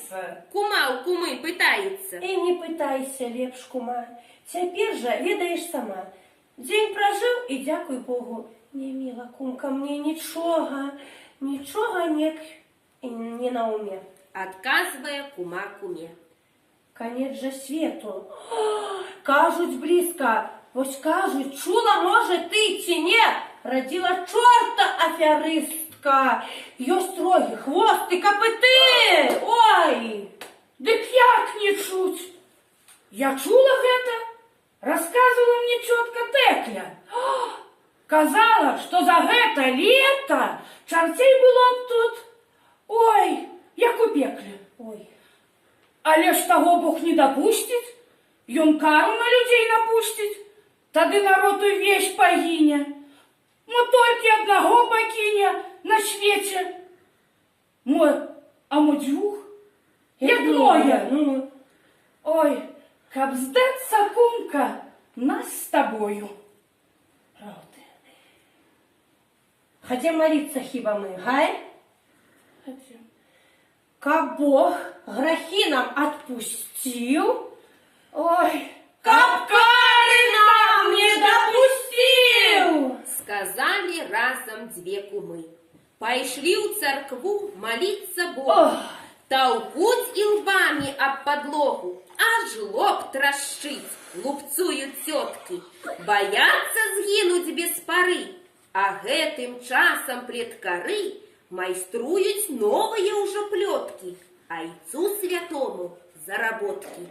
пытаецца. Кума у кумы пытаецца. І не пытайся, лепш, кума. Цяпер жа ведаеш сама. Дзень пражыў і дзякуй Богу. Не, міла кумка, мне нічога не на уме. Адказвае кума куме. Конец же свету. Кажуць блізка. Вось кажуць, чула, можа, ты ці не? Радзіла чорта аферыстка. Ёсць рогі, хвосты, капыты. Ой! Дык як не чуць? Я чула гэта? Расказвала мне цётка Тэкля. Казала, што за гэта лета чарцей было б тут. Ой, як у пекле. Ой. Але ж таго Бог не дапусціць. Ён кару на людзей напусціць. Тады народ увесь пагіне. Ну толькі аднаго пакіне на свеце. А мо дзвюх? Як многа. Ну. Ой, каб здацца, кумка, нас з табою. Правда. Хотим молиться хіба мы, гай? Хотим. Каб Бог грахи нам отпустил, Ой, каб кары нам не допустил. Сказали разом две кумы. Пайшлі ў царкву молиться Богу. Толкуть і лбами об подлогу, аж лоб трашчыць, лупцуют тетки. Боятся згинуть без пары, а гэтым часам плеткары майструюць новые уже плетки, айцу святому заработки.